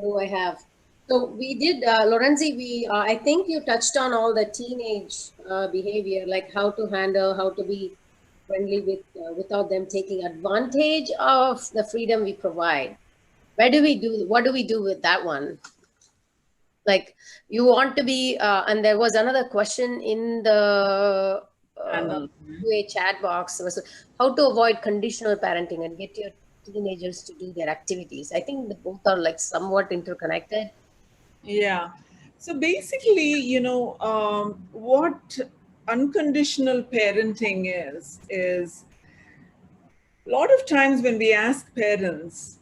what do I have? So we did, Lorenzi, I think you touched on all the teenage behavior, like how to handle, how to be friendly without them taking advantage of the freedom we provide. What do we do with that one? Like you want to be, and there was another question in the Channel. QA chat box was how to avoid conditional parenting and get your teenagers to do their activities. I think the both are like somewhat interconnected. Yeah. So basically, what unconditional parenting is a lot of times when we ask parents,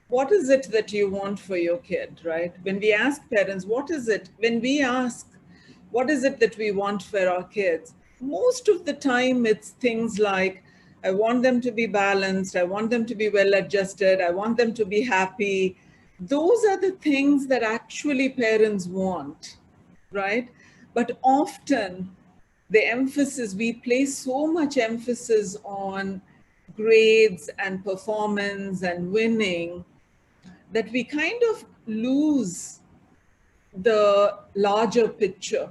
what is it that you want for your kid, right? When we ask parents, when we ask, what is it that we want for our kids? Most of the time, it's things like, I want them to be balanced, I want them to be well adjusted, I want them to be happy. Those are the things that actually parents want, right? But often, we place so much emphasis on grades and performance and winning that we kind of lose the larger picture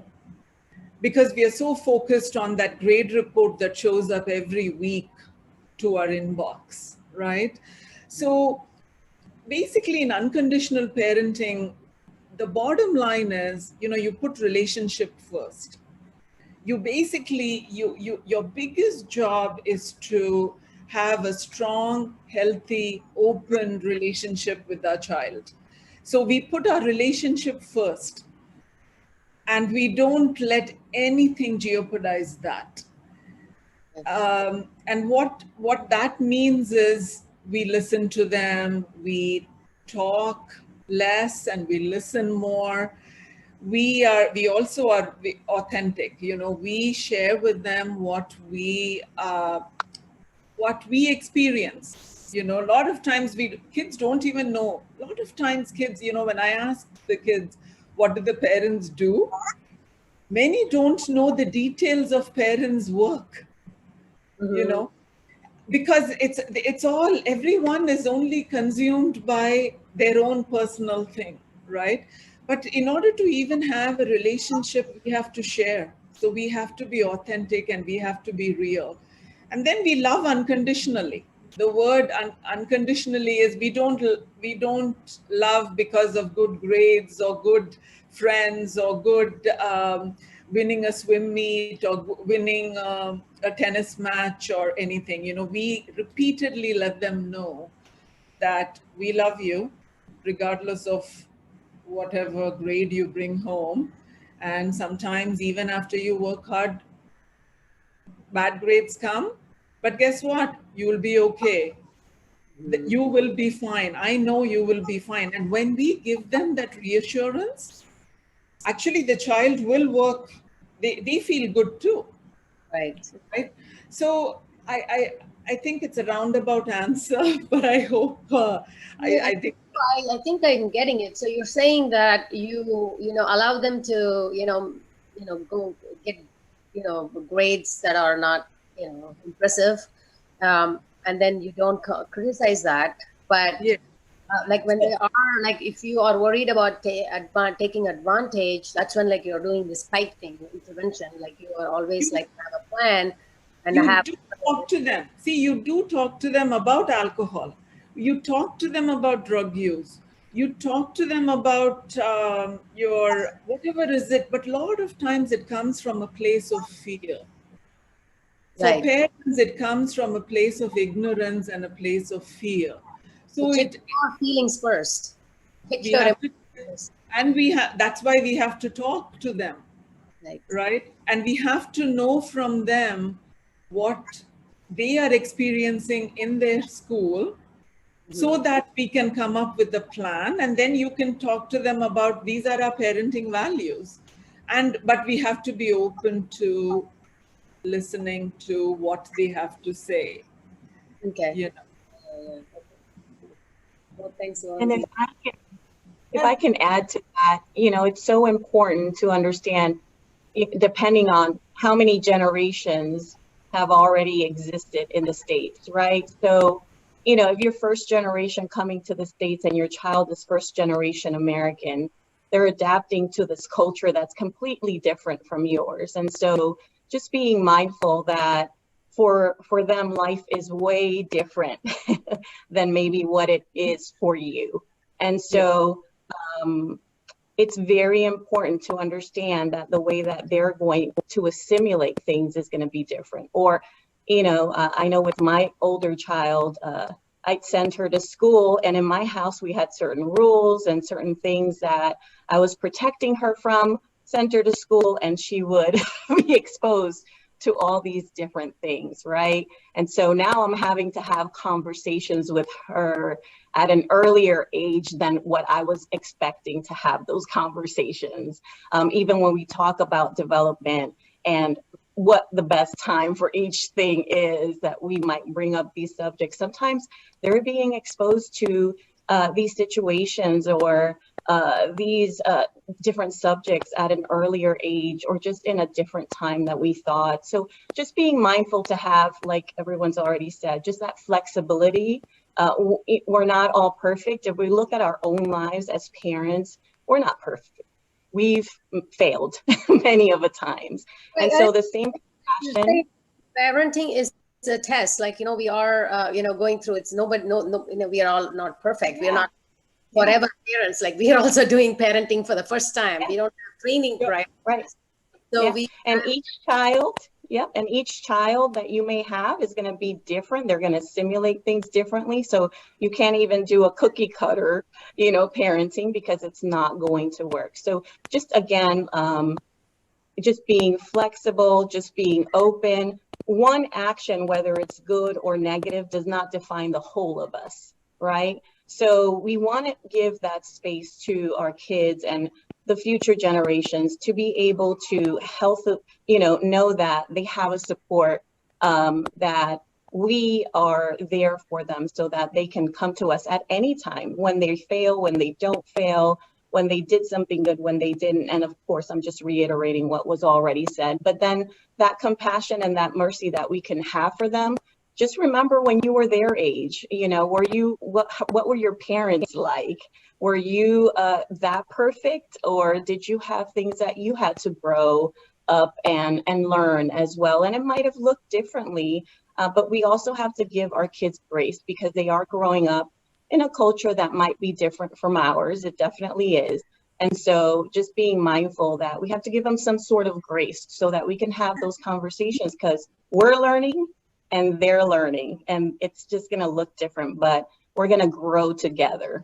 because we are so focused on that grade report that shows up every week to our inbox, right? So basically, in unconditional parenting, the bottom line is, you put relationship first. Your biggest job is to have a strong, healthy, open relationship with our child. So we put our relationship first and we don't let anything jeopardize that. And what that means is we listen to them, we talk less and we listen more. We also are authentic. We share with them what we experience. A lot of times kids don't even know. A lot of times kids, when I ask the kids, what do the parents do? Many don't know the details of parents' work. Mm-hmm. Because it's all, everyone is only consumed by their own personal thing, right? But in order to even have a relationship, we have to share. So we have to be authentic and we have to be real. And then we love unconditionally. The word unconditionally is we don't love because of good grades or good friends or good winning a swim meet or winning a tennis match or anything. We repeatedly let them know that we love you regardless of whatever grade you bring home. And sometimes even after you work hard, bad grades come, but guess what? You will be okay. You will be fine. I know you will be fine. And when we give them that reassurance, actually the child will work. They feel good too, Right. right? So I think it's a roundabout answer, but I hope Yeah, I think I think I'm getting it. So you're saying that you allow them to go get grades that are not impressive, and then you don't criticize that. But yeah. like when they are like, if you are worried about taking advantage, that's when like you're doing this fight thing, intervention. Like you are always You like have a plan and you have. do talk to them. See, you do talk to them about alcohol. You talk to them about drug use. You talk to them about your whatever is it. But a lot of times it comes from a place of fear. For Right. parents, it comes from a place of ignorance and a place of fear. So So check your feelings first. Check we your have to, emotions first. and that's why we have to talk to them, Right. right? And we have to know from them what they are experiencing in their school so Mhm. that we can come up with a plan. And then you can talk to them about these are our parenting values. But we have to be open to listening to what they have to say. Okay. You know. Yeah. Okay. Well, thanks, And Lorenzi. if I can add to that, it's so important to understand, depending on how many generations have already existed in the States, right? So you know, if you're first generation coming to the States and your child is first generation American, they're adapting to this culture that's completely different from yours. And so just being mindful that for them, life is way different than maybe what it is for you. And so it's very important to understand that the way that they're going to assimilate things is going to be different. Or, you know, I know with my older child, I'd send her to school, and in my house, we had certain rules and certain things that I was protecting her from, send her to school, and she would be exposed to all these different things, right? And so now I'm having to have conversations with her at an earlier age than what I was expecting to have those conversations. Even when we talk about development and what the best time for each thing is that we might bring up these subjects, sometimes they're being exposed to these situations or these different subjects at an earlier age or just in a different time that we thought. So just being mindful to have, like everyone's already said, just that flexibility. We're not all perfect. If we look at our own lives as parents, we're not perfect. We've failed many of the times. And so the same passion. Parenting is a test. Like, you know, we are, going through, it's nobody, we are all not perfect. We are not forever parents. Like, we are also doing parenting for the first time. We don't have training, right? So and each child that you may have is going to be different. They're going to simulate things differently. So you can't even do a cookie cutter, parenting, because it's not going to work. So just again, just being flexible, just being open. One action, whether it's good or negative, does not define the whole of us, right? So we want to give that space to our kids and the future generations to be able to know that they have a support, that we are there for them so that they can come to us at any time when they fail, when they don't fail, when they did something good, when they didn't. And of course, I'm just reiterating what was already said, but then that compassion and that mercy that we can have for them. Just remember when you were their age, what were your parents like? Were you that perfect, or did you have things that you had to grow up and learn as well? And it might have looked differently, but we also have to give our kids grace because they are growing up in a culture that might be different from ours. It definitely is. And so just being mindful that we have to give them some sort of grace so that we can have those conversations, because we're learning and they're learning, and it's just going to look different, but we're going to grow together.